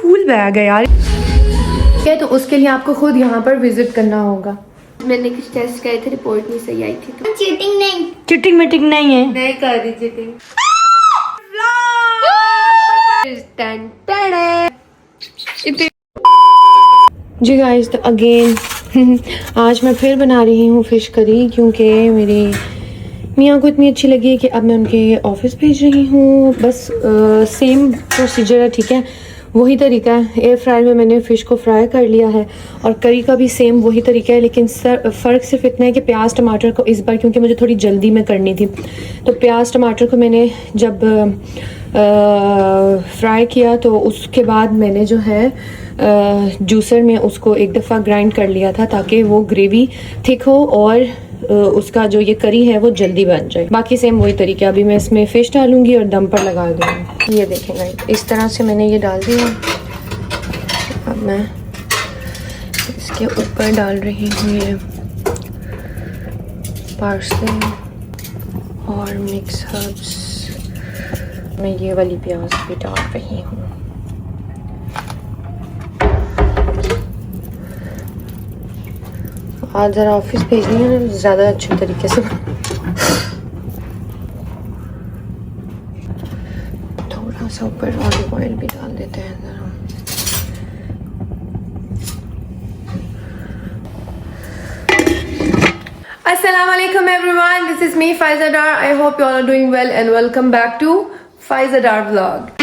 Cool bag है यार। क्या तो उसके लिए आपको खुद यहाँ पर विजिट करना होगा। मैंने कुछ टेस्ट करे थे, रिपोर्ट नहीं सही आई थी। तो चीटिंग नहीं, चिटिंग मिटिंग नहीं है। नहीं कर रही चीटिंग। जी गाइस, तो अगेन आज मैं फिर बना रही हूँ फ़िश करी, क्योंकि मेरी मियाँ को इतनी अच्छी लगी कि अब मैं उनके ऑफिस भेज रही हूँ। बस सेम प्रोसीजर है, ठीक है, वही तरीका है। एयर फ्रायर में मैंने फ़िश को फ्राई कर लिया है और करी का भी सेम वही तरीका है, लेकिन फ़र्क सिर्फ इतना है कि प्याज टमाटर को इस बार, क्योंकि मुझे थोड़ी जल्दी में करनी थी, तो प्याज टमाटर को मैंने जब फ्राई किया तो उसके बाद मैंने जो है जूसर में उसको एक दफ़ा ग्राइंड कर लिया था, ताकि वो ग्रेवी थिक हो और उसका जो ये करी है वो जल्दी बन जाए। बाकी सेम वही तरीका। अभी मैं इसमें फ़िश डालूंगी और दम पर लगा दूँगी। ये देखेंगे इस तरह से मैंने ये डाल दिया। अब मैं इसके ऊपर डाल रही हूँ ये पार्सले और मिक्स हर्ब्स। मैं ये वाली प्याज भी डाल रही हूँ। आज ज़रा ऑफिस भेजनी है ना, ज़्यादा अच्छे तरीके से। थोड़ा सा ऊपर ऑलिव ऑयल भी डाल देते हैं ज़रा। Assalamualaikum everyone, this is me Faiza Dar. I hope you all are doing well and welcome back to Faiza Dar vlog.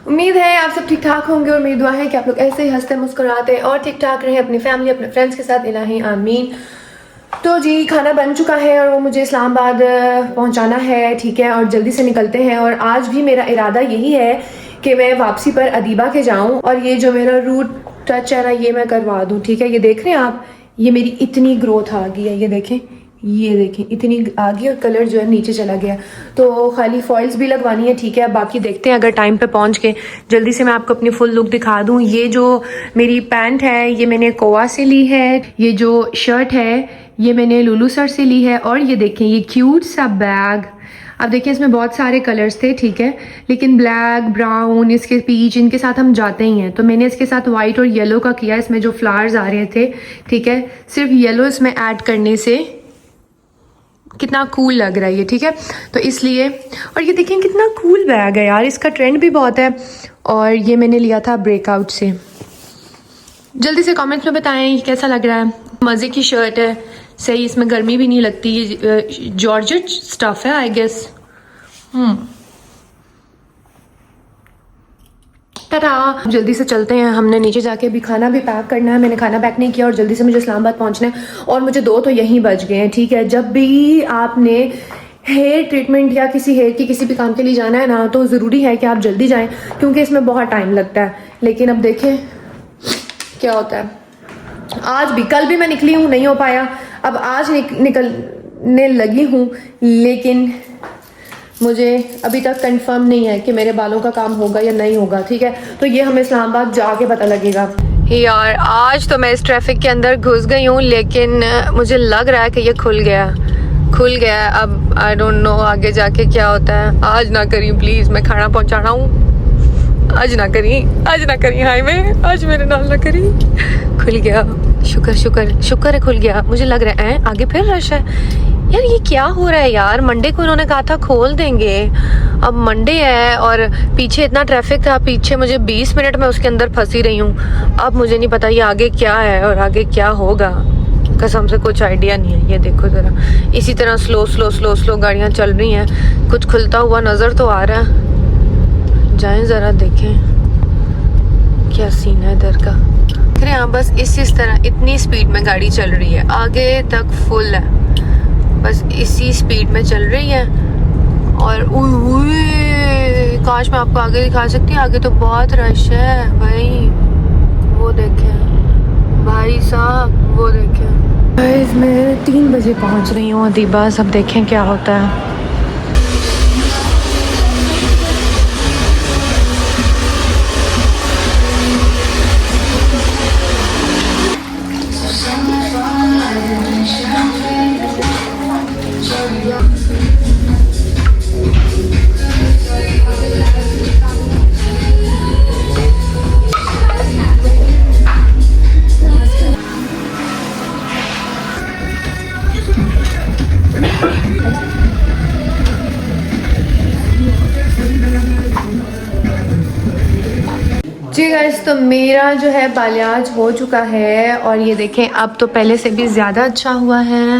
उम्मीद है आप सब ठीक ठाक होंगे और मेरी दुआ है कि आप लोग ऐसे ही हंसते मुस्कुराते और ठीक ठाक रहें अपनी फैमिली अपने फ्रेंड्स के साथ। इलाही आमीन। तो जी खाना बन चुका है और वो मुझे इस्लामाबाद पहुंचाना है, ठीक है, और जल्दी से निकलते हैं। और आज भी मेरा इरादा यही है कि मैं वापसी पर अदीबा के जाऊं और ये जो मेरा रूट टच है ना, ये मैं करवा दूं, ठीक है। ये देख रहे हैं आप, ये मेरी इतनी ग्रोथ आ गई है, ये देखें इतनी आ गई और कलर जो है नीचे चला गया। तो खाली फॉइल्स भी लगवानी है, ठीक है। बाकी देखते हैं अगर टाइम पे पहुंच के जल्दी से मैं आपको अपनी फुल लुक दिखा दूं। ये जो मेरी पैंट है ये मैंने कोवा से ली है, ये जो शर्ट है ये मैंने लुलू सर से ली है, और ये देखें ये क्यूट सा बैग। अब देखिए इसमें बहुत सारे कलर्स थे, ठीक है, लेकिन ब्लैक, ब्राउन, इसके पीच, इनके साथ हम जाते ही हैं, तो मैंने इसके साथ वाइट और येलो का किया। इसमें जो फ्लावर्स आ रहे थे, ठीक है, सिर्फ येलो इसमें ऐड करने से कितना कूल लग रहा है ये, ठीक है, तो इसलिए। और ये देखें कितना कूल बैग है यार, इसका ट्रेंड भी बहुत है। और ये मैंने लिया था ब्रेकआउट से। जल्दी से कमेंट्स में बताएं कैसा लग रहा है। मज़े की शर्ट है, सही, इसमें गर्मी भी नहीं लगती। ये जॉर्जेट स्टफ है आई गेस। टाटा, जल्दी से चलते हैं। हमने नीचे जाके अभी खाना भी पैक करना है। मैंने खाना पैक नहीं किया और जल्दी से मुझे इस्लामाबाद पहुंचना है और मुझे 2 तो यहीं बज गए हैं, ठीक है। जब भी आपने हेयर ट्रीटमेंट या किसी हेयर की किसी भी काम के लिए जाना है ना, तो ज़रूरी है कि आप जल्दी जाएं, क्योंकि इसमें बहुत टाइम लगता है। लेकिन अब देखें क्या होता है। आज भी, कल भी मैं निकली हूँ, नहीं हो पाया। अब आज निकलने लगी हूँ, लेकिन मुझे अभी तक कंफर्म नहीं है कि मेरे बालों का काम होगा या नहीं होगा, ठीक है। तो ये हमें इस्लामाबाद जाके पता लगेगा। यार आज तो मैं इस ट्रैफिक के अंदर घुस गई हूँ, लेकिन मुझे लग रहा है कि ये खुल गया। अब आई डोंट नो आगे जाके क्या होता है। आज ना करी प्लीज़, मैं खाना पहुँचाना हूँ। आज ना करी हाईवे, आज मेरे नाल ना करी। खुल गया, शुक्र है खुल गया। मुझे लग रहा है आगे फिर रश है यार। ये क्या हो रहा है यार। मंडे को इन्होंने कहा था खोल देंगे, अब मंडे है और पीछे इतना ट्रैफिक था। पीछे मुझे 20 मिनट में उसके अंदर फंसी रही हूँ। अब मुझे नहीं पता ये आगे क्या है और आगे क्या होगा, कसम से कुछ आइडिया नहीं है। ये देखो ज़रा, इसी तरह स्लो गाड़ियाँ चल रही हैं। कुछ खुलता हुआ नज़र तो आ रहा है, जाएं ज़रा देखें क्या सीन है इधर का। फिर यहाँ बस इस तरह इतनी स्पीड में गाड़ी चल रही है, आगे तक फुल है, बस इसी स्पीड में चल रही है। और काश मैं आपको आगे दिखा सकती, आगे तो बहुत रश है भाई। वो देखें भाई साहब, वो देखें। गाइस मैं 3 बजे पहुँच रही हूँ अदीबा। सब देखें क्या होता है। जी गाइस, तो मेरा जो है बालियाज हो चुका है और ये देखें अब तो पहले से भी ज़्यादा अच्छा हुआ है।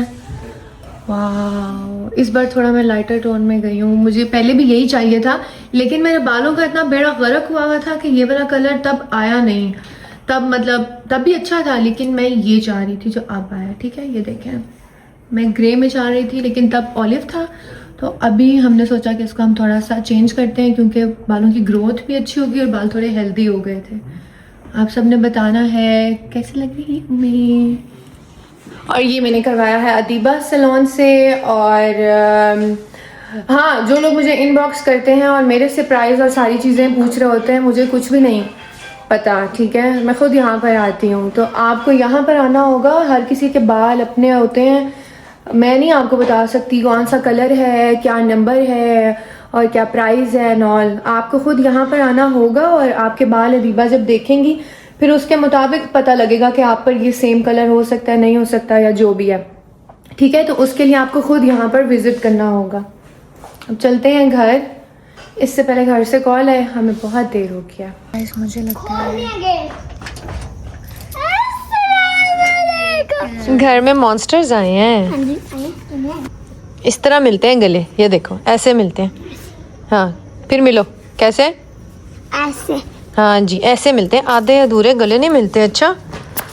वाह, इस बार थोड़ा मैं लाइटर टोन में गई हूँ। मुझे पहले भी यही चाहिए था, लेकिन मेरे बालों का इतना बेड़ा गर्क हुआ था कि ये वाला कलर तब आया नहीं। तब भी अच्छा था, लेकिन मैं ये चाह रही थी जो अब आया। ठीक है, ये देखें, मैं ग्रे में चाह रही थी लेकिन तब ऑलिव था। तो अभी हमने सोचा कि इसको हम थोड़ा सा चेंज करते हैं, क्योंकि बालों की ग्रोथ भी अच्छी होगी और बाल थोड़े हेल्दी हो गए थे। आप सबने बताना है कैसे लग रही हूँ मैं। और ये मैंने करवाया है अदीबा सैलून से। और हाँ, जो लोग मुझे इनबॉक्स करते हैं और मेरे से प्राइस और सारी चीज़ें पूछ रहे होते हैं, मुझे कुछ भी नहीं पता। ठीक है, मैं खुद यहाँ पर आती हूँ, तो आपको यहाँ पर आना होगा। हर किसी के बाल अपने होते हैं, मैं नहीं आपको बता सकती कौन सा कलर है, क्या नंबर है और क्या प्राइस है एंड ऑल। आपको खुद यहाँ पर आना होगा और आपके बाल अदीबा जब देखेंगी फिर उसके मुताबिक पता लगेगा कि आप पर ये सेम कलर हो सकता है, नहीं हो सकता, या जो भी है। ठीक है, तो उसके लिए आपको खुद यहाँ पर विजिट करना होगा। अब चलते हैं घर। इससे पहले घर से कॉल है, हमें बहुत देर हो गया। मुझे लगता है घर में मॉन्स्टर्स आए हैं। इस तरह मिलते हैं गले, ये देखो ऐसे मिलते हैं। हाँ, फिर मिलो। कैसे? ऐसे। हाँ जी, ऐसे मिलते हैं, आधे अधूरे गले नहीं मिलते। अच्छा,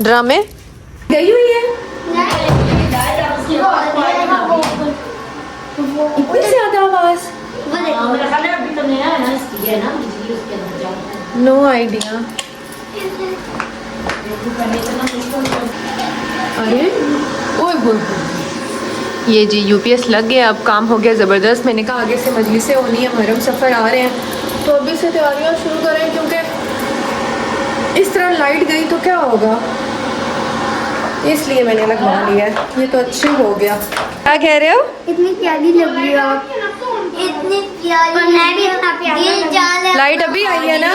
ड्रामे गई हुई है इतनी ज्यादा आवाज। No idea. अरे ओए होए, ये जी यूपीएस लग गया, अब काम हो गया ज़बरदस्त। मैंने कहा आगे से मजलिसें होनी है, मुहर्रम सफ़र आ रहे हैं, तो अभी से तैयारियां शुरू करें, क्योंकि इस तरह लाइट गई तो क्या होगा, इसलिए मैंने लगवा लिया है। ये तो अच्छे हो गया। क्या कह रहे हो? इतनी प्यारी लग रही हो आप, इतनी प्यारी। मैं भी इतना प्यारी। लाइट अभी आई है ना,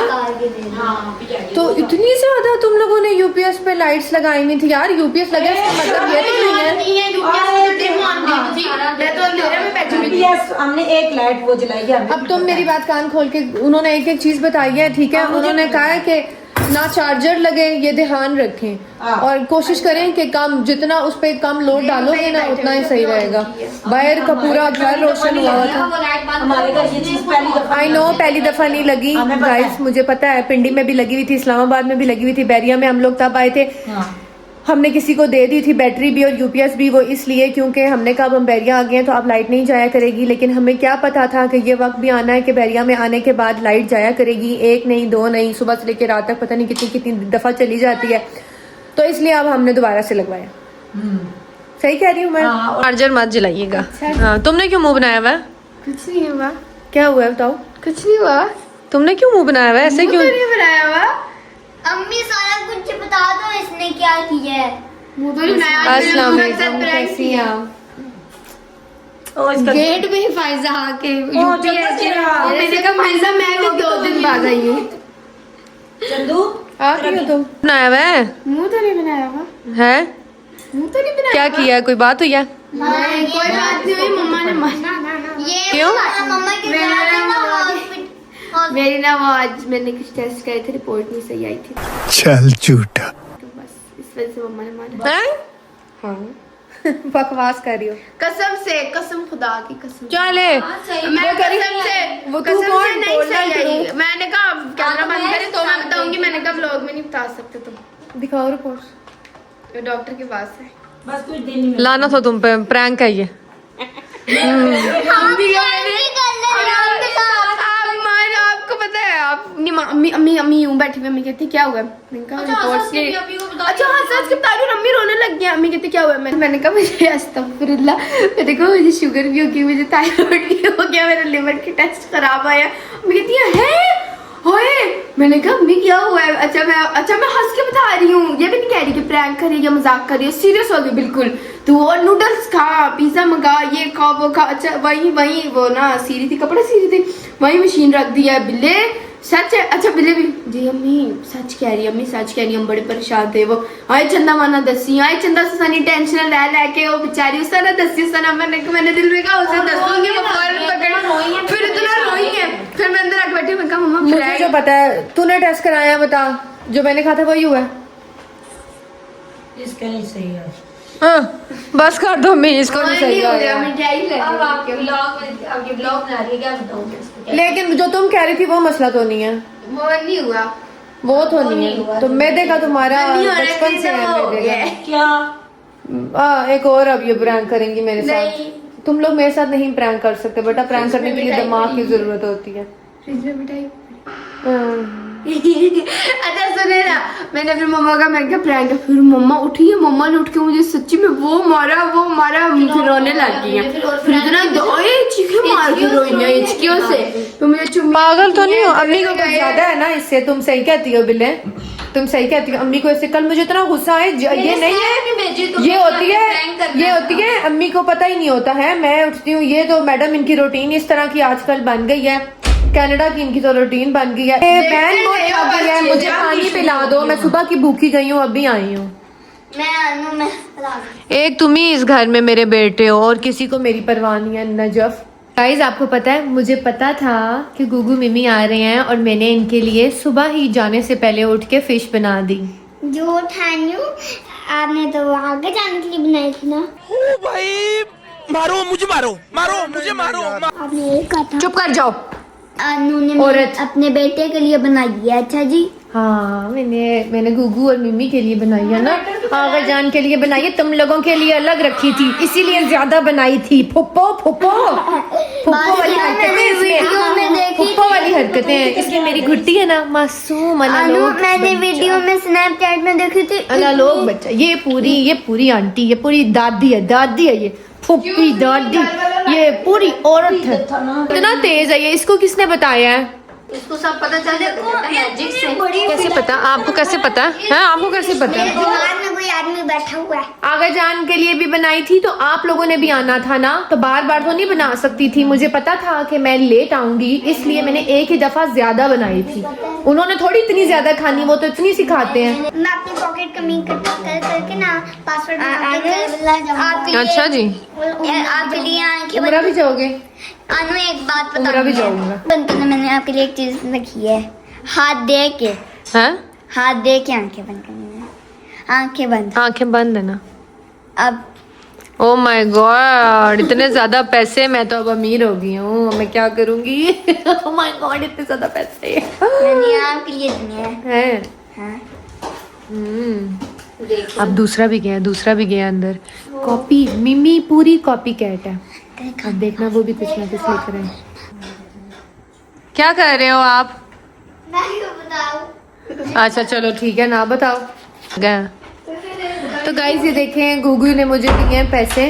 तो इतनी ज्यादा तुम लोगों ने यूपीएस पे लाइट्स लगाई हुई थी यार। यूपीएस लगे इसका मतलब ये तो नहीं है। हमने एक लाइट वो जलाई है। अब तुम मेरी बात कान खोल के, उन्होंने एक एक चीज बताई है। ठीक है, उन्होंने कहा है कि ना चार्जर लगे, ये ध्यान रखें और कोशिश करें कि कम, जितना उस पे कम लोड डालोगे ना उतना ही सही रहेगा। बाहर का पूरा घर रोशन हुआ था। हमारे घर ये चीज पहली दफा, आई नो, पहली दफा नहीं लगी गाइस, मुझे पता है। पिंडी में भी लगी हुई थी, इस्लामाबाद में भी लगी हुई थी, बैरिया में हम लोग तब आए थे। हमने किसी को दे दी थी बैटरी भी और यूपीएस भी, वो इसलिए क्योंकि हमने कहा हम बैरिया आ गए हैं तो अब लाइट नहीं जाया करेगी। लेकिन हमें क्या पता था कि ये वक्त भी आना है कि बैरिया में आने के बाद लाइट जाया करेगी। एक नहीं, दो नहीं, सुबह से लेकर रात तक पता नहीं कितनी कितनी दफा चली जाती है। तो इसलिए अब हमने दोबारा से लगवाया। सही कह रही हूँ मैं? चार्जर मत जलाइएगा। हाँ, तुमने क्यों मुंह बनाया हुआ? कुछ नहीं हुआ। क्या हुआ बताओ? कुछ नहीं हुआ। तुमने क्यों मुंह बनाया हुआ ऐसे? क्यों नहीं बनाया हुआ? अम्मी सारा कुछ बता दो, इसने क्या किया है। मुंह तो नहीं बनाया। अस्सलाम वालेकुम, कैसी हैं आप? गेट पे ही फायजा आके मैंने कहा फायजा मैं भी 2 दिन बाद आई हूँ। चंदू आ क्यों तुम बनाया हुआ है? मुंह तो नहीं बनाया हुआ है? मुंह तो नहीं बनाया। क्या किया? कोई बात हुई है? नहीं, कोई बात नहीं हुई। मम्मा ने ये क्यों? मम्मा की मेरी ना वो आज मैंने कुछ टेस्ट करे थे, रिपोर्ट नहीं सही आई थी, चल झूठा। तो बस इस वजह से मम्मा ने माना। हैं? हाँ बकवास कर रही हो। कसम से, कसम खुदा की कसम। चले मैं कसम से, वो कसम तू कौन से नहीं बोलना सही आई। तू? मैंने कहा कैमरा बंद करे तो मैं बताऊंगी। मैंने कहा व्लॉग में नहीं बता सकते तुम। दिखाओ रिपोर्ट। तो डॉक्टर के पास है। बस कुछ दिन में लाना था तुम पे, प्रैंक है ये। आपको पता है, आप अम्मी अम्मी अम्मी यूं बैठी हुई, अम्मी कहती क्या हुआ? मैंने कहा रिपोर्ट्स के। अच्छा हाँ, सच के बता रही हूँ, अम्मी रोने लग गई। अम्मी कहती क्या हुआ? मैंने कहा मुझे अस्तगफिरुल्लाह, मैंने कहा मुझे शुगर भी हो गई, मुझे थायराइड भी हो गया, मेरा लिवर की टेस्ट खराब आया। अम्मी कहती है होए। मैंने कहा अम्मी क्या हुआ है? अच्छा मैं हंस के बता रही हूँ, ये भी नहीं कह रही कि प्रैंक कर रही है या मजाक कर रही है, सीरियस हो गई बिल्कुल। तो और नूडल्स खा, पिज्जा मंगा, ये खा वो खा। अच्छा वही वो ना सी रही थी, कपड़ा सी रही थी, वही मशीन रख दी है बिल्ले, सच है। अच्छा बिल्ले भी जी अम्मी सच कह रही है, अम्मी सच कह रही है, हम बड़े परेशान थे। वो आए चंदा माना दसी, आए चंदा सनी टेंशन ले लेके वो बेचारी उसने ना दसी, उसने मैंने दिल में कहा उसे दसूंगी, वो फौरन पकड़ फिर इतना रोई है। फिर मैं अंदर आके बैठी, मैं कहा मम्मा मुझे जो पता है तूने टेस्ट कराया, बता जो मैंने कहा था वही हुआ है। इसका नहीं सही है। हाँ बस कर दो, मैं इसको नहीं सही हो गया आया। मिठाई ले अब आपके ब्लॉग बना रही है, क्या बताऊँ? लेकिन जो तुम कह रही थी वो मसला तो नहीं है, वो नहीं हुआ। वो तो नहीं है। तो मैदे का तुम्हारा नहीं हो रहा, बचपन से है हो मैदे गया का। है। क्या एक और अब ये प्रैंक करेंगी मेरे साथ। नहीं। तुम लोग मेरे साथ नहीं प्रैंक कर सकते बेटा, प्रैंक करने के लिए दिमाग की जरूरत होती है। फ्रिज में मिठाई। हाँ। अच्छा सुने ना, मैंने फिर मम्मा का मैं क्या प्रैंक है, फिर मम्मा उठी है, मम्मा ने उठ के मुझे सच्ची में वो मारा फिर रोने लग गई है। फिर इतना दोए चीखे मार के रोई है हिचकियों से। तो मुझे चुम्मी पागल तो नहीं हो, अम्मी को कुछ ज्यादा है ना इससे। तुम सही कहती हो बिल्ले, तुम सही कहती हो। अम्मी को इससे कल मुझे इतना गुस्सा है, ये नहीं है, ये होती है अम्मी को पता ही नहीं होता है। मैं उठती हूँ, ये तो मैडम इनकी रूटीन इस तरह की आजकल बन गई है, कनाडा की इनकी तो रूटीन बन गई है। बहन बहुत थक गई है, मुझे पानी पिला दो, मैं सुबह की भूखी गई हूँ, अभी आई हूँ। एक तुम ही इस घर में मेरे बेटे हो और किसी को मेरी परवाह नहीं है। नजफ गाइस आपको पता है, मुझे पता था कि गुगू मिमी आ रहे हैं और मैंने इनके लिए सुबह ही जाने से पहले उठ के फिश बना दी। जो ठान्यू आपने तो आगे जाने के लिए बनाई थी ना। ओ भाई मारो मुझे, मारो। आपने ये कहा था चुप कर जाओ अनु ने औरत। अपने बेटे के लिए बनाई है। अच्छा जी, हाँ मैंने गुगू और मिमी के लिए बनाई है ना, आगा जान के लिए बनाई है, तुम लोगों के लिए अलग रखी थी, इसीलिए ज्यादा बनाई थी। फुप्पो वाली हरकतें, फुप्पो वाली हरकतें हैं, इसलिए मेरी गुट्टी है ना मासूम अनु अनालोग मैंने वीडियो में स्नैपचैट में देखी थी। अनालोग बच्चा। ये पूरी आंटी, ये पूरी दादी है, ये फुप्पी दादी, ये पूरी औरत है। इतना तेज है ये, इसको किसने बताया है? इसको सब पता चल जाता है मैजिक से। कैसे पता आपको? कैसे पता है? आपको कैसे पता? दिमाग में कोई आदमी बैठा हुआ है। आगा जान के लिए भी बनाई थी तो आप लोगों ने भी आना था ना, तो बार बार तो नहीं बना सकती थी। मुझे पता था कि मैं लेट आऊंगी, इसलिए मैंने एक ही दफा ज्यादा बनाई थी। उन्होंने थोड़ी इतनी ज्यादा खानी, वो तो इतनी सिखाते हैं। मैं अपनी पॉकेट कमी करके ना पासवर्ड बना अच्छा जी, आपके लिए आंखें उमरा भी जाओगे? अनु एक बात उमरा भी जाऊंगा। बंद करना, मैंने आपके लिए एक चीज रखी है। हाथ दे के आंखें बंद करनी है। आंखें बंद है ना। अब ओ माय गॉड, इतने ज्यादा पैसे, मैं तो अब अमीर हो गई हूँ, मैं क्या करूंगी? ओ माय गॉड इतने ज्यादा पैसे मैंने आपके लिए दिए हैं। हाँ। अब दूसरा भी गया अंदर। कॉपी मिमी पूरी कॉपी कैट है। अब देखना वो भी कुछ ना कुछ लेकर आए। क्या कर रहे हो आप? मैं क्यों बताऊं? अच्छा चलो ठीक है, ना बताओ। गया तो गाइस ये देखें, गुगू ने मुझे दिए हैं पैसे,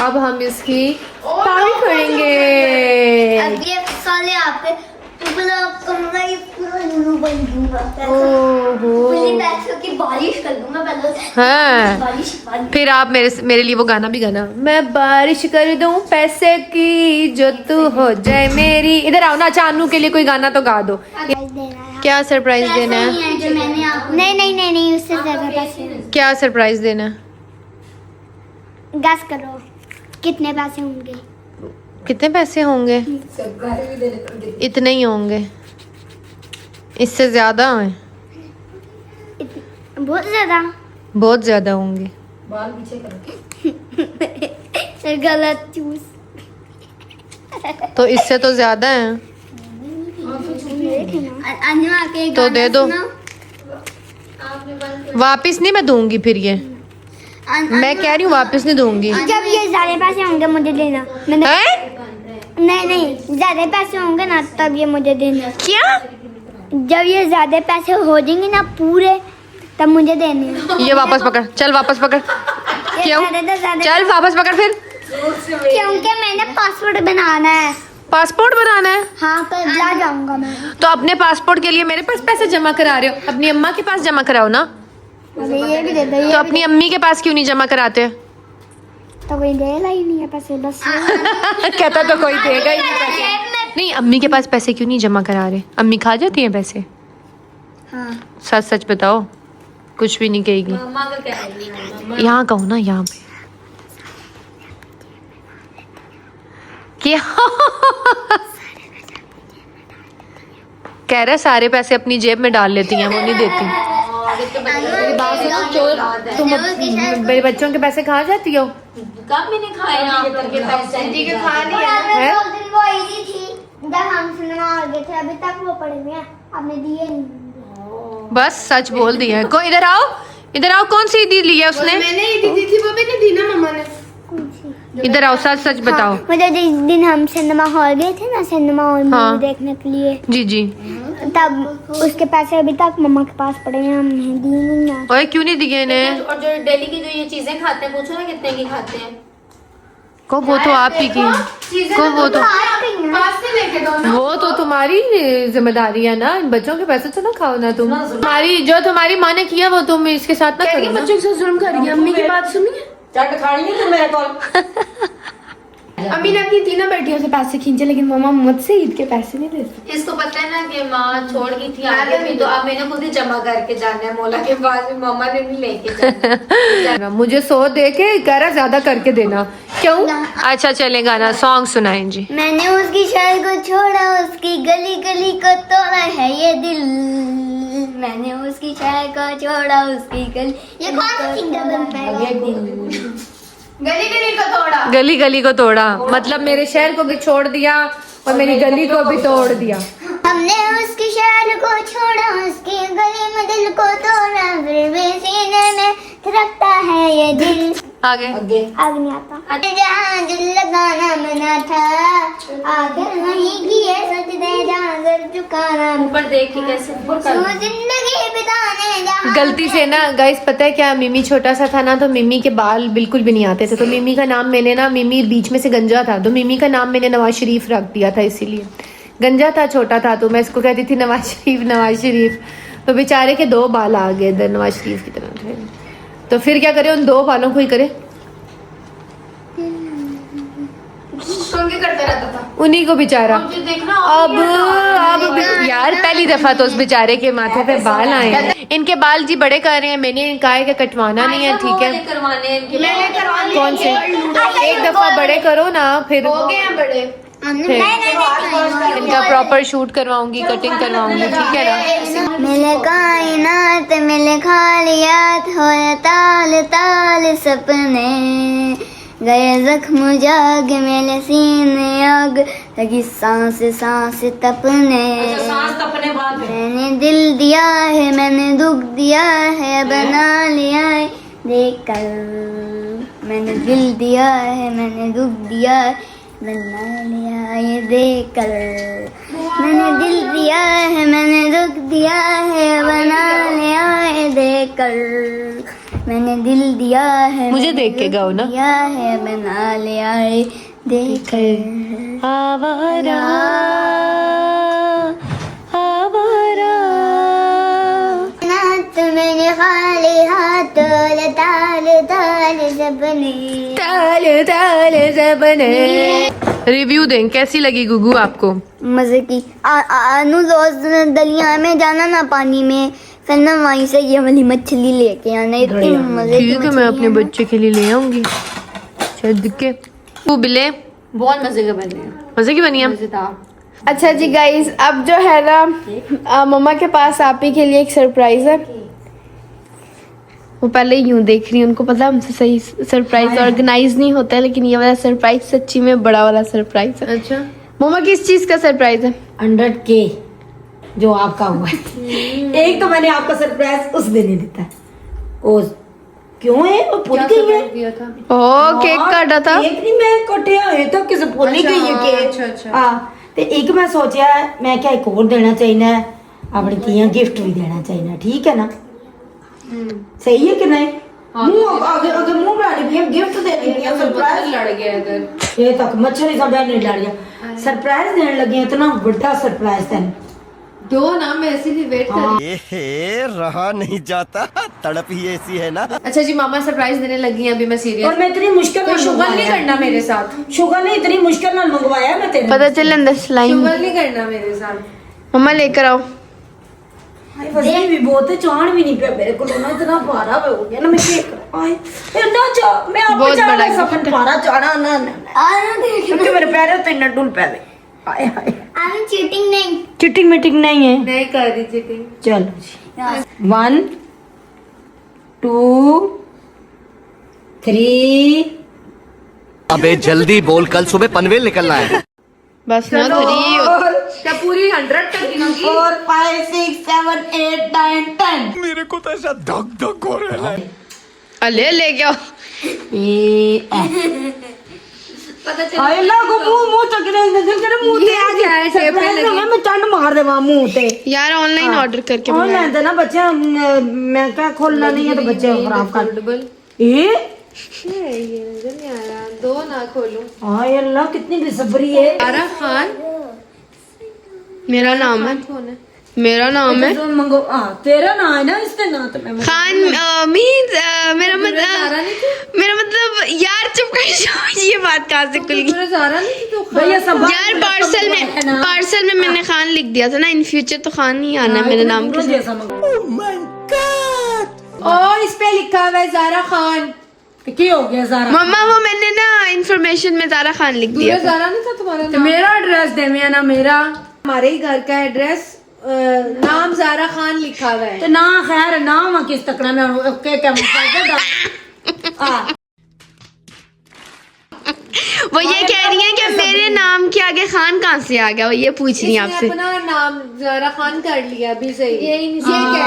अब हम इसकी पार्टी करेंगे। अब ये साले आपके ओहो पैसों की बारिश कर दूंगा पहले। हाँ, बारिश फिर आप मेरे लिए वो गाना भी गाना, मैं बारिश कर दूं पैसे की जो तू हो जाए मेरी। इधर आओ ना, चानू के लिए कोई गाना तो गा दो। क्या सरप्राइज देना है? जो मैंने आपको नहीं उससे ज्यादा पैसे। क्या सरप्राइज देना है? गैस करो कितने पैसे होंगे? कितने पैसे होंगे? इतने ही होंगे, इससे ज्यादा है, बहुत ज्यादा होंगे। गलत चूज। तो इससे तो ज्यादा है, तो दे दो। वापिस नहीं मैं दूंगी फिर ये, मैं कह रही हूँ वापिस नहीं दूंगी। जब ये ज्यादा पैसे होंगे मुझे देना। मैंने हैं? नहीं ज्यादा पैसे होंगे ना तब ये मुझे देना। क्या? जब ये ज्यादा पैसे हो जाएंगे ना पूरे तब मुझे देने। ये वापस पकड़, चल वापस पकड़। क्यों? चल वापस पकड़ फिर। क्योंकि मैंने पासवर्ड बनाना है। पासपोर्ट बनाना है? हाँ कल ला जाऊंगा मैं। तो अपने पासपोर्ट के लिए मेरे पास पैसे जमा करा रहे हो? अपनी अम्मा के पास जमा कराओ ना। अरे ये भी दे दो। तो अपनी अम्मी के पास क्यों नहीं जमा कराते? तो कोई देगा ही नहीं है पैसे बस। कहता तो कोई देगा ही नहीं पैसे। नहीं, अम्मी के पास पैसे क्यों नहीं जमा करा रहे? अम्मी खा जाती हैं पैसे? हाँ सच सच बताओ, कुछ भी नहीं कहेगी। मम्मा का क्या है? यहाँ कहो ना, यहाँ पे क्या कह रहा है सारे पैसे अपनी जेब में डाल लेती हैं, वो नहीं देती। तुम मेरे बच्चों के पैसे कहाँ जाती हो? कब मैंने खाए ना आप लोग के पैसे? जी के खा लिया है? उस दिन वो आई थी जब हम सिनेमा आ गए थे, अभी तक वो पड़े हुए हैं, आपने दिए नहीं। बस सच बोल दिया है। को इधर आओ, इधर आओ। कौन सी ईदी ली है उसने? मैंने ईदी दी थी, वो भी नहीं दी ना मम्मा ने। इधर आओ, सच सच बताओ। मुझे जिस दिन हम सिनेमा हॉल गए थे ना, सिनेमा हॉल हाँ। मूवी देखने के लिए, जी जी। तब उसके पैसे अभी तक मम्मा के पास पड़े हैं, हमने दिए नहीं ना। ओए क्यों नहीं दिए इन्हें? और जो डेली की जो ये चीजें खाते हैं, पूछो ना कितने की खाते हैं। को वो तो आप ही की, को वो तो पास से लेके दो ना। वो तो तुम्हारी जिम्मेदारी है ना, इन बच्चों के पैसे तो ना खाओ ना तुम। तुम्हारी जो तुम्हारी माँ ने किया वो तुम इसके साथ ना करो ना। बच्चों के साथ जुल्म कर रही है। अम्मी की बात सुनिए। चट खानी है तो मेरे को। अम्मी ने अपनी तीनों बेटियों से पैसे खींचे, लेकिन मम्मा मुझसे ईद के पैसे नहीं दे सकती। इसको पता है ना कि माँ छोड़ गई थी आगे भी, तो अब मैंने खुद ही जमा करके जाना है मोला के पास में, मम्मा ने नहीं लेके जाना। मुझे 100 दे के कह रहा ज्यादा करके देना। क्यों? अच्छा चलेगा ना, सॉन्ग सुनाएं जी। मैंने उसकी शहर को छोड़ा, उसकी गली गली को तोड़ा है ये दिल। मैंने उसकी शहर को छोड़ा, उसकी गली। ये कौन सी बनता है? गली गली को तोड़ा। गली गली को तोड़ा मतलब मेरे शहर को भी छोड़ दिया और मेरी गली को भी तोड़ दिया। हमने उसकी शहर को छोड़ा, उसकी गली में दिल को तोड़ा, फिर भी सीने में धड़कता है ये दिल। आगे आग नहीं आता। जहाँ दिल लगाना मना था, आखिर वहीं किए सच दे जहाँ दिल चुकाना। ऊपर देख के कैसे जिंदगी बिताने जहाँ गलती से ना गाइस, पता है क्या, मिमी छोटा सा था ना, तो मिमी के बाल बिल्कुल भी नहीं आते थे, तो मिमी का नाम मैंने ना, मिमी बीच में से गंजा था, तो मिमी का नाम मैंने नवाज शरीफ रख दिया था। इसीलिए गंजा था, छोटा था, तो मैं इसको कहती थी नवाज शरीफ नवाज शरीफ। तो बेचारे के 2 बाल आ गए इधर नवाज शरीफ की तरह थे, तो फिर क्या करे, उन 2 बालों को ही करे, सुन करता रहता था। उन्हीं को बेचारा। मुझे देखना अब यार पहली दफा तो उस बेचारे के माथे पे बाल आए हैं। इनके बाल जी बड़े कर रहे हैं, मैंने कहा है कि कटवाना नहीं है, ठीक है। करवाने हैं इनके मैंने करवा लिए। कौन से? एक दफा बड़े करो ना, फिर हो गए हैं बड़े। इनका प्रॉपर शूट करवाऊंगी, कटिंग करवाऊंगी, ठीक है ना। मिले कायनात मिले खालियात, होया ताल ताल सपने, गए जख्म जाग मेरे सीने आग, लगी सांस सांस तपने। सांस तपने बाद मैंने दिल दिया है, मैंने दुख दिया है, बना लिया है देख कर। मैंने दिल दिया है, मैंने दुख दिया है, बना लिया ये देख कर। मैंने दिल दिया है, मैंने दुख दिया है, बना लिया है देख कर। मैंने दिल दिया है, मुझे देख के गाओ ना। दिया है, बना लिया है देख कर। आवारा आवारा नात मैंने खाली हाथ ताल ताल सपने। ताल ताल सपने। रिव्यू दें, कैसी लगी गुगू आपको? मजे की। अनु रोज दलिया में जाना ना पानी में, फिर ना वहीं से ये वाली मछली लेके आना, इतनी मजे की ठीक है, मैं अपने बच्चे के लिए ले आऊंगी। चल के वो बिले बहुत मजे के बने हैं, मजे की बनी है। मजेदार। अच्छा जी गाइस, अब जो है ना मम्मा के पास आप ही के लिए एक सरप्राइज है। वो पहले यूं देख रही है, उनको पता है हमसे सही सरप्राइज ऑर्गेनाइज नहीं होता है, लेकिन ये वाला सरप्राइज सच्ची में बड़ा वाला सरप्राइज है। अच्छा, मम्मा किस चीज का सरप्राइज है? 100K जो आपका हुआ है। एक तो मैंने आपका सरप्राइज उस दिन ही देता है। ओ क्यों है वो भूल गई है? ओ केक काटा था। एक नहीं मैं कटिया है तो किसे भूल ही गई है केक। अच्छा। हां ते एक मैं सोचा मैं क्या एक और देना चाहिए अपनी तियां गिफ्ट भी देना चाहिए, ठीक है ना? सही है कि नहीं? मुंह आगे आगे मुंह बना रही गिफ्ट दे रही है, सरप्राइज लड़ गया इधर। ये तक मच्छर ही सब नहीं लड़ गया। सरप्राइज देने लगे, इतना बड़ा सरप्राइज देने दो ना, मैं इसीलिए वेट कर रही ये रहा नहीं जाता, तड़प ही ऐसी है ना। हूँ। अच्छा जी, मामा सरप्राइज देने लगी हैं, अभी मैं और सीरियस। मैं इतनी मुश्किल कोई में शुगर नहीं मंगवाया। करना मेरे साथ, शुगर ने इतनी मुश्किल में मंगवाया मैं तेरे पता चले अंदर स्लाइम। शुगर नहीं करना मेरे साथ। मम्मा लेकर आओ। हाय वजन भी बहुत है, चाण भी नहीं पे मेरे को ना, इतना भारा हो गया ना, मैं क्या करूं। हाय इतना चा मैं आप बहुत चाण बड़ा सफन भारा चाणा ना क्योंकि मेरे पैरों पे इतना डुल पे हाय हाय आई चीटिंग नहीं। चिटिंग मीटिंग नहीं है। नहीं कर रही चीटिंग। चलो जी 1 2 3 अबे जल्दी बोल, कल सुबह पनवेल निकलना है। बस ना 3 क्या पूरी 100 तक गिनोगी? 4 5 6 7 8 9 10 मेरे को तो ऐसा धक धक हो रहा है। अले ले गया। हाय लागो मुंह तक तेरे मुंह ते आ क्या है? टेप पे लगी। मैं चंड मार देवा मुंह ते यार ऑनलाइन ऑर्डर करके और मंगाया। मैं तो ना बच्चे मैं क्या खोलना नहीं है तो बच्चे खराब कर ये ये नजर नहीं आ रहा, दो ना खोलूं। हाय अल्लाह कितनी बेसब्री है। सारा खान मेरा नाम है, कौन है? मेरा नाम है जो मंगो तेरा ना है ना, इससे ना तो मैं खान। मीन्स मेरा मतलब यार चुप कर जाओ, ये बात कहाँ से खुल गई? पूरा सारा नहीं थी तो भैया सब यार पार्सल में मैंने खान लिख दिया था ना, इन फ्यूचर तो खान नहीं आना है मेरे नाम के साथ। जैसा मंगो और इस पे लिखा हुआ है जारा खान। क्या हो गया सारा। मम्मा वो मैंने ना इन्फॉर्मेशन में जारा खान लिख दिया पूरा था। जारा नहीं था तुम्हारा तो नाम? मेरा एड्रेस दे मैं ना मेरा हमारे ही घर का एड्रेस, नाम जारा खान लिखा हुआ है। तो ना खैर नाम किस तकड़ा में के वो ये कह रही है कि मेरे नाम के आगे खान कहाँ से आ गया, वो ये पूछ रही है इसने आपसे। अपना नाम जारा खान कर लिया अभी से ही। ये कह रहे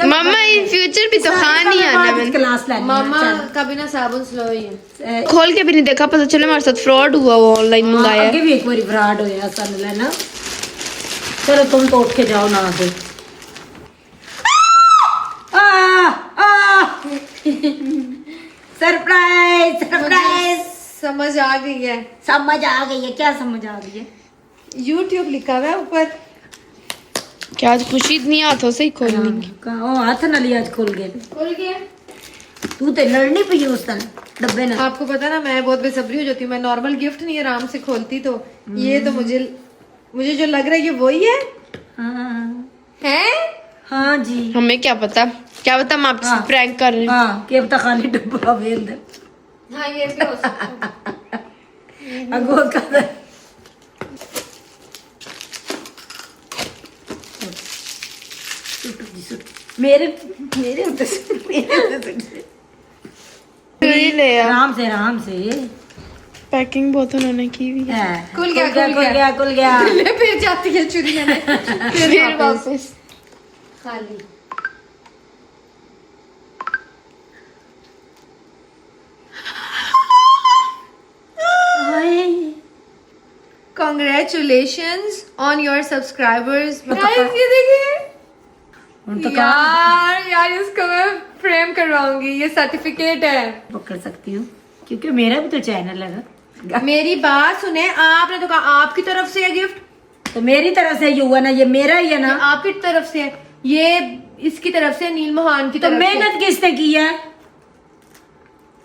हैं। मम्मा इन फ्यूचर भी तो खान ही आना है। मैंने क्लास ले मामा का बिना साबुन स्लो ही है। खोल के भी नहीं देखा, पता चला हमारे साथ फ्रॉड हुआ, वो ऑनलाइन मंगाया है। आगे भी एक बार फ्रॉड होया सन लेना। चलो तुम तो उठ के जाओ ना आगे। सरप्राइज सरप्राइज समझ आ गई है। समझ आ गई है। क्या समझ आ गई है? YouTube लिखा हुआ है ऊपर। क्या आज खुशी इतनी हाथों से ही खोल लेंगी। ओ हाथ ना लिया आज खोल गए। खुल गया। तू तो लड़नी पई उस दिन डब्बे ना। आपको पता ना मैं बहुत बेसब्री हो जाती हूँ, मैं नॉर्मल गिफ्ट नहीं आराम से खोलती, तो ये तो मुझे जो लग रहा है ये वही है। हैं? हाँ जी हमें क्या पता हम आपसे प्रैंक कर रहे हैं। हाँ क्या पता खाली डब्बा भी अंदर हाँ ये भी हो सकता है। अगो का मेरे मेरे ऊपर आराम से पैकिंग बहुत उन्होंने की हुई है। खुल गया। खुल गया फिर जाती है चुरी लेने। फिर वापस खाली। Congratulations on your subscribers. Guys, ये देखिए। यार इसको मैं फ्रेम करवाऊंगी, ये सर्टिफिकेट है। पकड़ सकती हूँ क्योंकि मेरा भी तो चैनल है ना। मेरी बात सुने, आपने तो कहा आपकी तरफ से है गिफ्ट, तो मेरी तरफ से ये हुआ ना, ये मेरा ही है ना। आपकी तरफ से है, ये इसकी तरफ से, नील मोहन की तो तरफ से। मेहनत किसने की है?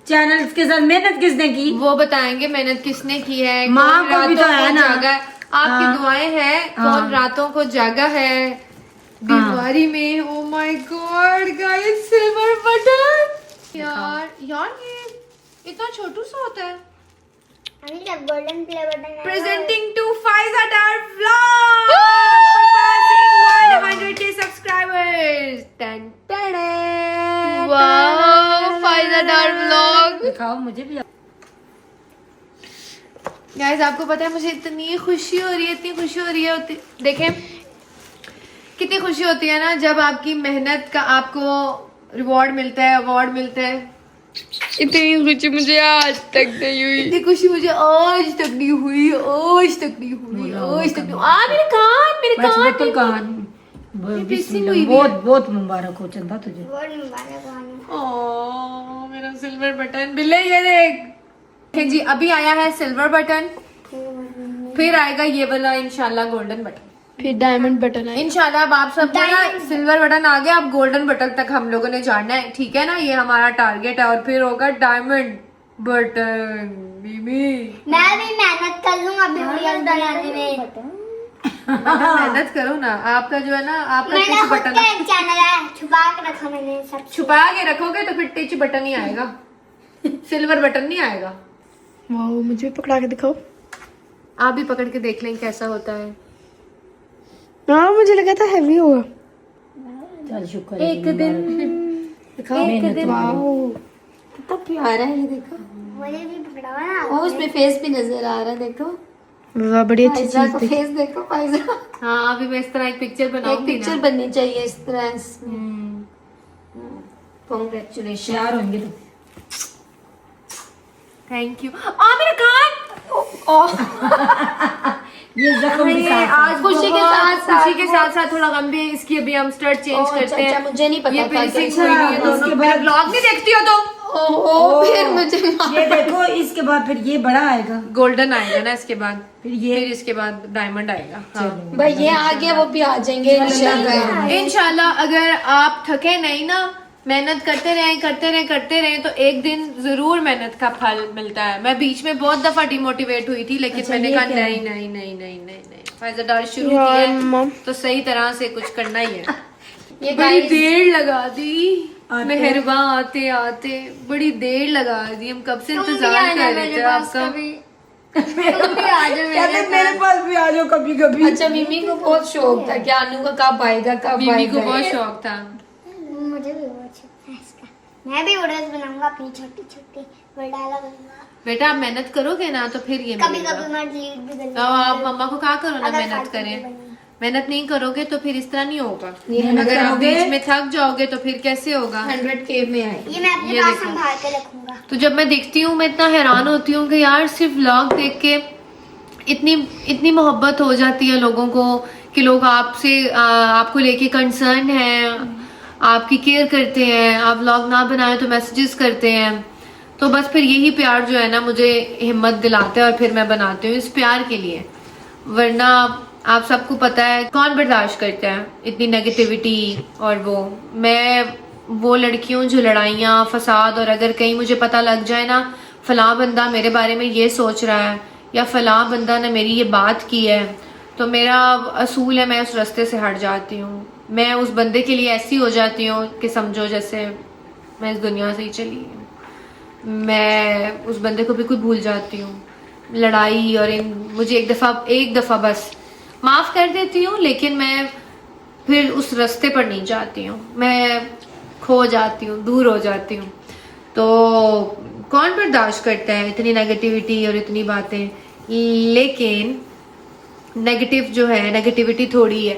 चैनल के साथ मेहनत किसने की? वो बताएंगे मेहनत किसने की है। माँ कौन को भी तो रातों है ना। जागा है। आपकी दुआएं हैं। कौन रातों को जागा है बीमारी में। Oh my God guys, silver button. यार ये इतना छोटू सा होता है। Golden play button Presenting to Faiza Dar Vlog. 100K subscribers. Dun, dun, dun, वाह फायदा डार व्लॉग। दिखाओ मुझे भी। गाइस आपको पता है मुझे इतनी खुशी हो रही है, इतनी खुशी हो रही है। देखें कितनी खुशी होती है ना जब आपकी मेहनत का आपको रिवॉर्ड मिलता है, अवार्ड मिलता है। इतनी खुशी मुझे आज तक नहीं हुई। इतनी खुशी मुझे आज तक नहीं हुई, आज तक नहीं हुई, आज तक नहीं। मेरे कान तो कान हुई बहुत बहुत मुबारक हो चंदा तुझे। ओह मेरा सिल्वर बटन बिल्ले, ये देख जी। अभी आया है सिल्वर बटन, फिर आएगा ये वाला इंशाल्लाह गोल्डन बटन। फिर डायमंड बटन आए। इंशाल्लाह अब आप सबको ना सिल्वर बटन आ गया, अब गोल्डन बटन तक हम लोगों ने जाना है, ठीक है ना, ये हमारा टारगेट है। और फिर होगा डायमंड बटन। बीबी मैं भी मेहनत कर लूंगा वीडियो बनाने में। मेहनत करो ना, आपका जो है ना, आपका मेरा टिच खुद बटन का एक चैनल है, छुपा के रखा मैंने सब। छुपा के रखोगे तो फिर टिच बटन ही आएगा, सिल्वर बटन नहीं आएगा। वाह, मुझे भी पकड़ा के दिखाओ। आप भी पकड़ के देख लें कैसा होता है। हाँ, मुझे लगा था हैवी होगा। चल शुक्र एक दिन एक दिन कितना प्यारा है ये, देखो। मुझे भी पकड़ा ना। और उसमें फेस भी नजर आ रहा है, देखो। वाह, बड़ी अच्छी फाइजा चीज का थी। फेस देखो फाइजा। हाँ, अभी मैं इस तरह एक पिक्चर एक बनाऊंगी पिक्चर ना। बननी चाहिए इस तरह इसमें। कांग्रेचुलेशन। यार होंगे तो थैंक यू। मेरा कान। ये जख्म भी साफ है। आज खुशी के साथ खुशी के साथ साथ थोड़ा गम भी है, इसकी अभी हम स्टर्ट चेंज करते हैं। मुझे नहीं पता ये था कि फिनिशिंग हुई नहीं है इसके दोनों। बाद- मेरा ब्लॉग नहीं देखती हो तो ओह, फिर मुझे ये देखो, इसके बाद फिर ये बड़ा आएगा, गोल्डन आएगा ना इसके बाद, फिर ये फिर इसके बाद डायमंड आएगा। हाँ। भाई ये आ गया, वो भी आ जाएंगे इंशाल्लाह। इंशाल्लाह अगर आप थके नहीं ना, मेहनत करते रहे तो एक दिन जरूर मेहनत का फल मिलता है। मैं बीच में बहुत दफा डिमोटिवेट हुई थी, लेकिन मैंने ये कहा क्या है? नहीं फायदा डाल शुरू किया तो सही तरह से कुछ करना ही है। ये बड़ी guys, देर लगा दी मेहरबा आते आते, बड़ी देर लगा दी। हम कब से इंतजार कर रहे थे आपका। कहते मेरे पास भी आ जाओ कभी कभी। अच्छा, मिमी को बहुत शौक था कि अनु का कब आएगा, कब बीबी आएगा। को बहुत शौक था। मुझे भी बहुत शौक है इसका। मैं भी वीडियोस बनाऊंगा अपनी छोटी छोटी, वरडाला बनूंगा। बेटा आप मेहनत करोगे ना तो फिर ये कभी मिलेगा। कभी मैं लीड भी तो बनूंगा। आप मम्मा को कहा करो ना अगर मेहनत फालतू करें। बनी। मेहनत नहीं करोगे तो फिर इस तरह नहीं होगा। मेहनत अगर आप करोगे- बीच में थक जाओगे तो फिर कैसे होगा। 100K में आए। ये मैं अपने ये पास देखो। संभाल के रखूंगा। तो जब मैं देखती हूँ मैं इतना हैरान होती हूँ कि यार सिर्फ व्लॉग देख के इतनी मोहब्बत हो जाती है लोगों को कि लोग आपसे आपको लेके कंसर्न है, आपकी केयर करते हैं। आप व्लॉग ना बनाए तो मैसेजेस करते हैं। तो बस फिर यही प्यार जो है ना मुझे हिम्मत दिलाता है और फिर मैं बनाती हूँ इस प्यार के लिए। वरना आप सबको पता है कौन बर्दाश्त करता है इतनी नेगेटिविटी। और मैं वो लड़की हूँ जो लड़ाइयाँ फसाद, और अगर कहीं मुझे पता लग जाए ना फलां बंदा मेरे बारे में ये सोच रहा है या फलां बंदा ने मेरी ये बात की है, तो मेरा असूल है मैं उस रास्ते से हट जाती हूँ। मैं उस बंदे के लिए ऐसी हो जाती हूँ कि समझो जैसे मैं इस दुनिया से ही चली हूँ। मैं उस बंदे को बिल्कुल भूल जाती हूँ। लड़ाई और मुझे एक दफ़ा बस माफ़ कर देती हूँ, लेकिन मैं फिर उस रास्ते पर नहीं जाती हूँ। मैं खो जाती हूँ, दूर हो जाती हूँ। तो कौन बर्दाश्त करता है इतनी नेगेटिविटी और इतनी बातें। लेकिन नेगेटिव जो है, नेगेटिविटी थोड़ी है,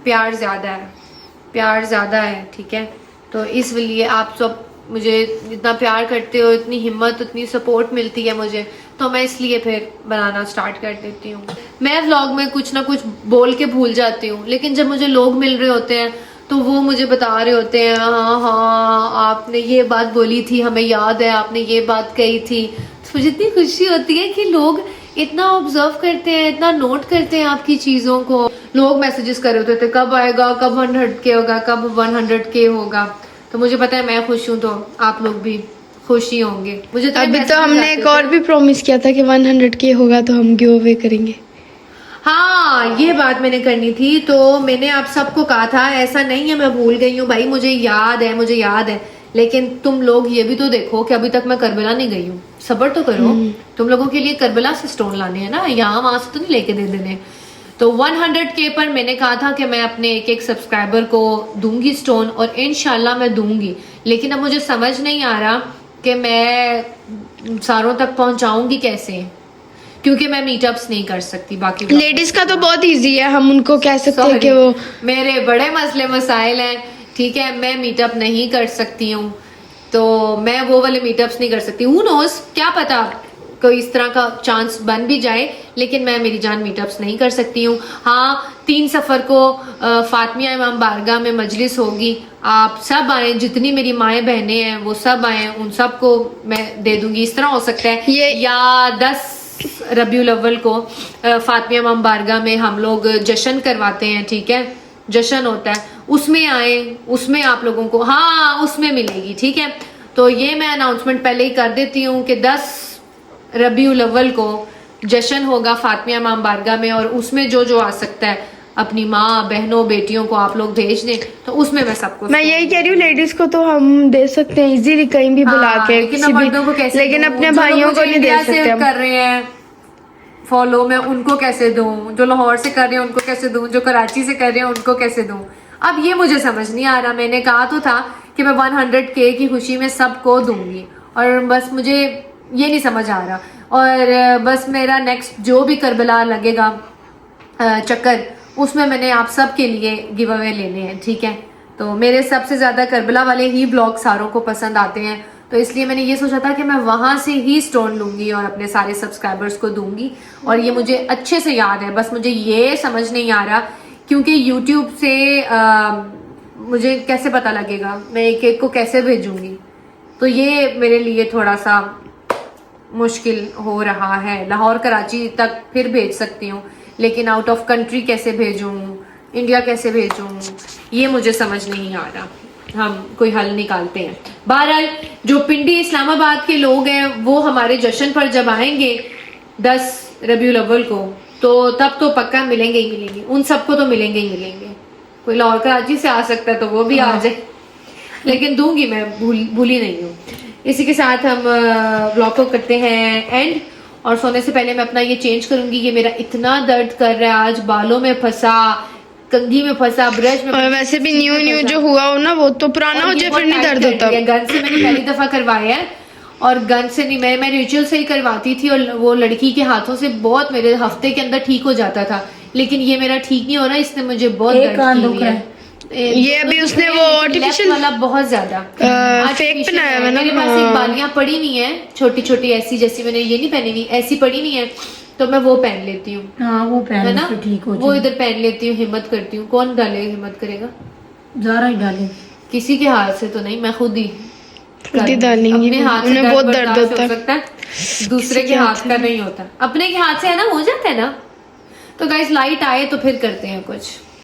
प्यार ज़्यादा है, ठीक है। तो इसलिए आप सब मुझे इतना प्यार करते हो, इतनी हिम्मत, इतनी सपोर्ट मिलती है मुझे, तो मैं इसलिए फिर बनाना स्टार्ट कर देती हूँ। मैं व्लॉग में कुछ ना कुछ बोल के भूल जाती हूँ, लेकिन जब मुझे लोग मिल रहे होते हैं तो वो मुझे बता रहे होते हैं हाँ आपने ये बात बोली थी, हमें याद है आपने ये बात कही थी। तो मुझे इतनी खुशी होती है कि लोग इतना ऑब्जर्व करते हैं, इतना नोट करते हैं आपकी चीज़ों को। लोग मैसेजेस कर रहे होते थे कब आएगा, कब 100K होगा, कब 100K होगा। तो मुझे पता है मैं खुश हूँ तो आप लोग भी खुश ही होंगे। मुझे तो अभी तो messages हमने आते एक थे। और भी प्रॉमिस किया था कि 100K होगा तो हम गिव अवे करेंगे। हाँ, ये बात मैंने करनी थी। तो मैंने आप सबको कहा था, ऐसा नहीं है मैं भूल गई हूँ भाई, मुझे याद है। लेकिन तुम लोग ये भी तो देखो कि अभी तक मैं करबला नहीं गई हूँ। सब्र तो करो। तुम लोगों के लिए करबला से स्टोन लाने हैं ना, यहाँ वहां से तो नहीं लेके दे देने। तो 100K पर मैंने कहा था कि मैं अपने एक सब्सक्राइबर को दूंगी स्टोन, और इंशाल्लाह मैं दूंगी। लेकिन अब मुझे समझ नहीं आ रहा कि मैं सारों तक पहुंचाऊंगी कैसे, क्योंकि मैं मीटअप्स नहीं कर सकती। बाकी लेडीज का तो बहुत इजी है, हम उनको कह सकते हैं कि वो मेरे बड़े मसले मसाइल हैं, ठीक है। मैं मीटअप नहीं कर सकती हूँ, तो मैं वो वाले मीटअप्स नहीं कर सकती। हूँ नोस, क्या पता कोई इस तरह का चांस बन भी जाए, लेकिन मैं मेरी जान मीटअप्स नहीं कर सकती हूँ। हाँ, 3 सफ़र को फातिमिया इमाम बारगाह में मजलिस होगी, आप सब आए, जितनी मेरी माएँ बहनें हैं वो सब आए, उन सब को मैं दे दूंगी। इस तरह हो सकता है ये- या 10 रबीउल अव्वल को फातिमा इमाम बारगाह में हम लोग जश्न करवाते हैं, ठीक है, जश्न होता है, उसमें आए, उसमें आप लोगों को, हाँ उसमें मिलेगी, ठीक है। तो ये मैं अनाउंसमेंट पहले ही कर देती हूँ कि 10 रबीउल अव्वल को जश्न होगा फातिमा इमाम बारगाह में, और उसमें जो जो आ सकता है अपनी माँ बहनों बेटियों को आप लोग भेज दें, तो उसमें मैं सबको, मैं यही कह रही हूँ, लेडीज को तो हम दे सकते हैं इजीली कहीं भी बुला के, लेकिन किसी भी, मर्दों को कैसे लेकिन दूं? अपने जो लोग भाइयों को मुझे नहीं इंडिया दे से सकते हम। कर रहे हैं फॉलो, मैं उनको कैसे दूं? जो लाहौर से कर रहे हैं उनको कैसे दूं? जो कराची से कर रहे हैं उनको कैसे दूं? अब ये मुझे समझ नहीं आ रहा। मैंने कहा तो था कि मैं 100K की खुशी में सबको दूंगी, और बस मुझे ये नहीं समझ आ रहा। और बस मेरा नेक्स्ट जो भी करबला लगेगा चक्कर, उसमें मैंने आप सब के लिए गिव अवे लेने हैं, ठीक है। तो मेरे सबसे ज़्यादा करबला वाले ही ब्लॉग सारों को पसंद आते हैं, तो इसलिए मैंने ये सोचा था कि मैं वहाँ से ही स्टोन लूँगी और अपने सारे सब्सक्राइबर्स को दूंगी। और ये मुझे अच्छे से याद है, बस मुझे ये समझ नहीं आ रहा क्योंकि यूट्यूब से मुझे कैसे पता लगेगा, मैं एक एक को कैसे भेजूँगी। तो ये मेरे लिए थोड़ा सा मुश्किल हो रहा है। लाहौर कराची तक फिर भेज सकती हूँ, लेकिन आउट ऑफ कंट्री कैसे भेजूँ, इंडिया कैसे भेजूँ, ये मुझे समझ नहीं आ रहा। हम कोई हल निकालते हैं। बहरहाल जो पिंडी इस्लामाबाद के लोग हैं वो हमारे जश्न पर जब आएंगे 10 रबीउल अव्वल को, तो तब तो पक्का मिलेंगे ही मिलेंगे, उन सबको तो मिलेंगे ही मिलेंगे। कोई लाहौर कराची से आ सकता है तो वो भी आ जाए, लेकिन दूंगी मैं, भूली नहीं हूँ। इसी के साथ हम ब्लॉग को करते हैं एंड, और सोने से पहले मैं अपना ये चेंज करूंगी। ये मेरा इतना दर्द कर रहा है आज, बालों में फंसा, कंघी में फंसा, ब्रश में, और वैसे भी न्यू जो हुआ हो ना वो तो पुराना हो जाए, फिर नहीं दर्द होता। गन से मैंने पहली दफा करवाया है, और गन से नहीं, मैं रिचुअल से ही करवाती थी, और वो लड़की के हाथों से बहुत मेरे हफ्ते के अंदर ठीक हो जाता था, लेकिन ये मेरा ठीक नहीं हो रहा, इसने मुझे बहुत एक कान दर्द दुख की रहा है। ये अभी उसने वो आर्टिफिशियल वाला बहुत ज्यादा फेक पहनाया है ना। मेरे पास एक बालियां पड़ी हुई है छोटी छोटी ऐसी, जैसी मैंने ये नहीं पहनी हुई, ऐसी पड़ी हुई है, तो मैं वो पहन लेती हूँ। हाँ वो है पहन ना, के ठीक हो वो जाए। इधर पहन लेती हूँ, हिम्मत करती हूँ। कौन डाले, हिम्मत करेगा? ज़रा ही डाले, किसी के हाथ से तो नहीं, मैं खुद ही डालेंगी। अपने हाथ से उन्हें बहुत दर्द बर्दाश्त होता हो है, सकता है, दूसरे के हाथ का नहीं होता। अपने के हाथ से है ना, हो जाता है ना। तो गाइस लाइट आए तो फिर करते हैं कुछ।